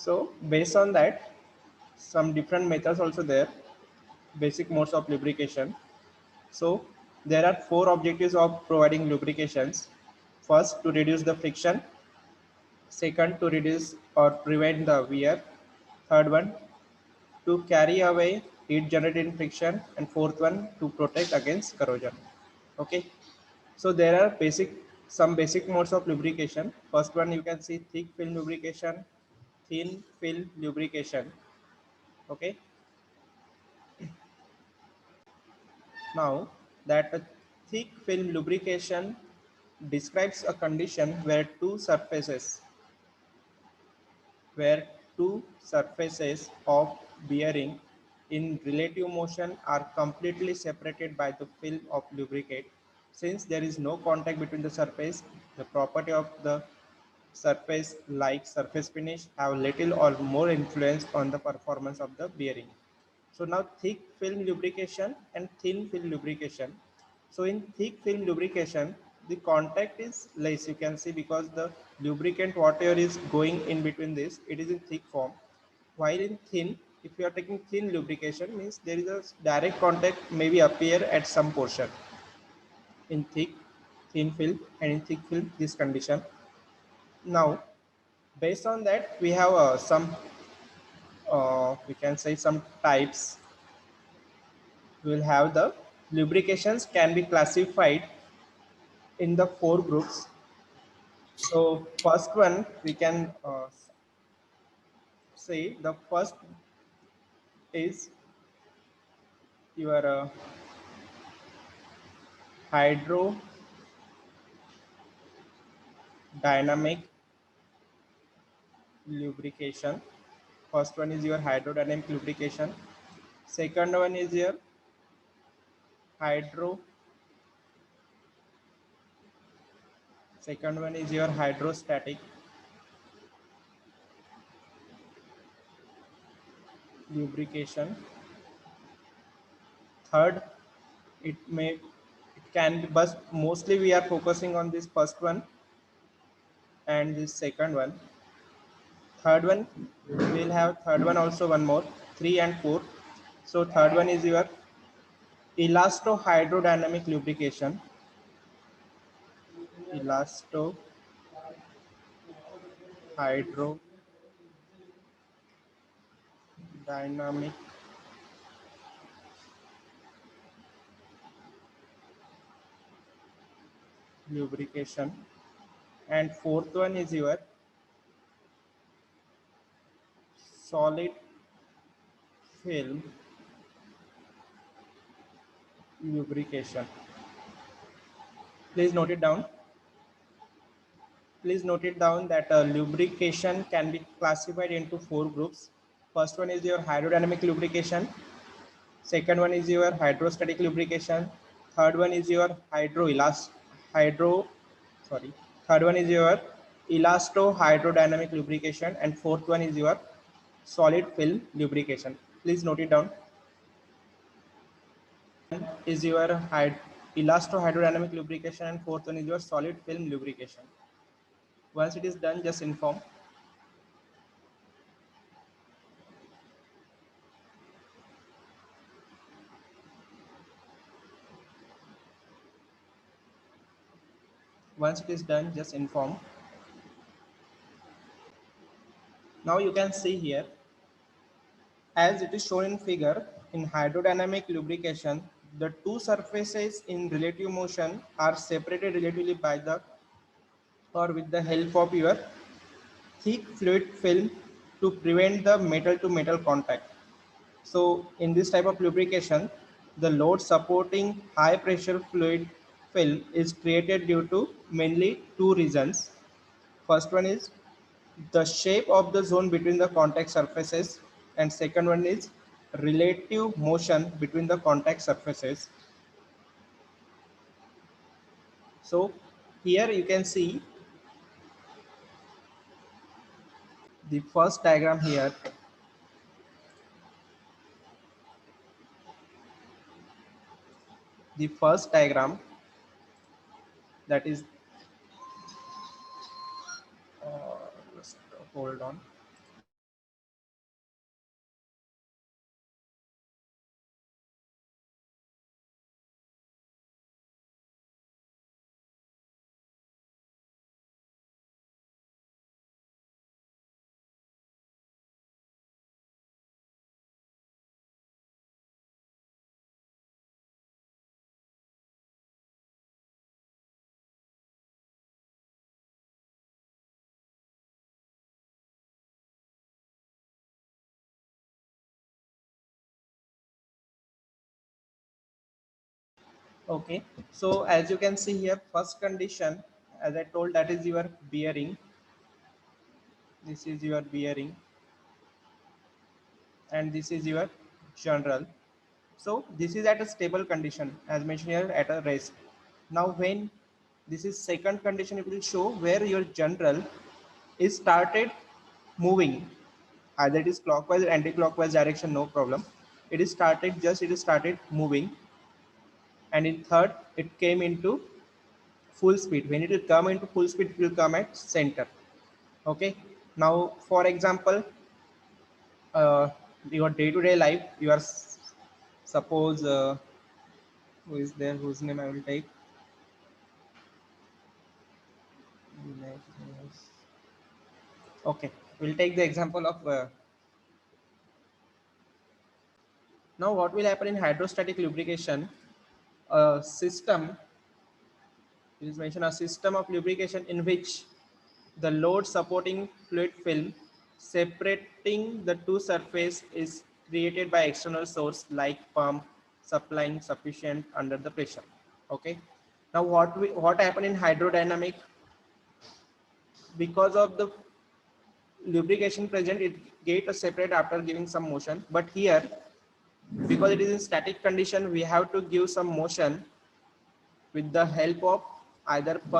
So based on that, some different methods also there, basic modes of lubrication. So there are four objectives of providing lubrications. First, to reduce the friction. Second, to reduce or prevent the wear. Third one, to carry away heat generated in friction. And fourth one, to protect against corrosion. Okay. So there are some basic modes of lubrication. First one, you can see thick film lubrication, thin film lubrication. Okay. Now that a thick film lubrication describes a condition where two surfaces of bearing in relative motion are completely separated by the film of lubricate. Since there is no contact between the surface, the property of the surface like surface finish have little or more influence on the performance of the bearing. So now thick film lubrication and thin film lubrication. So in thick film lubrication, the contact is less, you can see, because the lubricant whatever is going in between this, it is in thick form. While in thin, if you are taking thin lubrication, means there is a direct contact maybe appear at some portion in thin film, and in thick film this condition. Now based on that, we have some we can say some types. We will have the lubrications can be classified in the four groups. So first one we can say the first is your hydrodynamic lubrication. First one is your hydrodynamic lubrication. Second one is your hydro. Second one is your hydrostatic lubrication. Third, it can be, but mostly we are focusing on this first one and this second one. Third one, we'll have third one also, one more, 3 and 4. So third one is your elasto hydrodynamic lubrication. Elasto hydrodynamic lubrication. And fourth one is your solid film lubrication. Please note it down. Please note it down that lubrication can be classified into four groups. First one is your hydrodynamic lubrication. Second one is your hydrostatic lubrication. Third one is your hydro sorry. Third one is your elasto hydrodynamic lubrication, and fourth one is your solid film lubrication. Please note it down. Is your elasto hydrodynamic lubrication, and fourth one is your solid film lubrication. Once it is done, just inform. Once it is done, just inform. Now you can see here, as it is shown in figure, in hydrodynamic lubrication, the two surfaces in relative motion are separated relatively by the or with the help of your thick fluid film to prevent the metal to metal contact. So in this type of lubrication, the load supporting high pressure fluid film is created due to mainly two reasons. First one is the shape of the zone between the contact surfaces, and second one is relative motion between the contact surfaces. So here you can see the first diagram here. The first diagram, that is just hold on. Okay, so as you can see here, first condition, as I told, that is your bearing. This is your bearing, and this is your general. So this is at a stable condition, as mentioned here, at a rest. Now when this is second condition, it will show where your general is started moving, either it is clockwise or anti-clockwise direction, no problem. It is started, just it is started moving. And in third, it came into full speed. When it will come into full speed, it will come at center. Okay, now for example, your day-to-day life, you are suppose who is there, whose name I will take. Okay, we'll take the example of now what will happen in hydrostatic lubrication. A system, it is mentioned, a system of lubrication in which the load supporting fluid film separating the two surface is created by external source like pump supplying sufficient under the pressure. Okay, now what happened in hydrodynamic, because of the lubrication present, it get a separate after giving some motion. But here, because it is in static condition, we have to give some motion with the help of either pump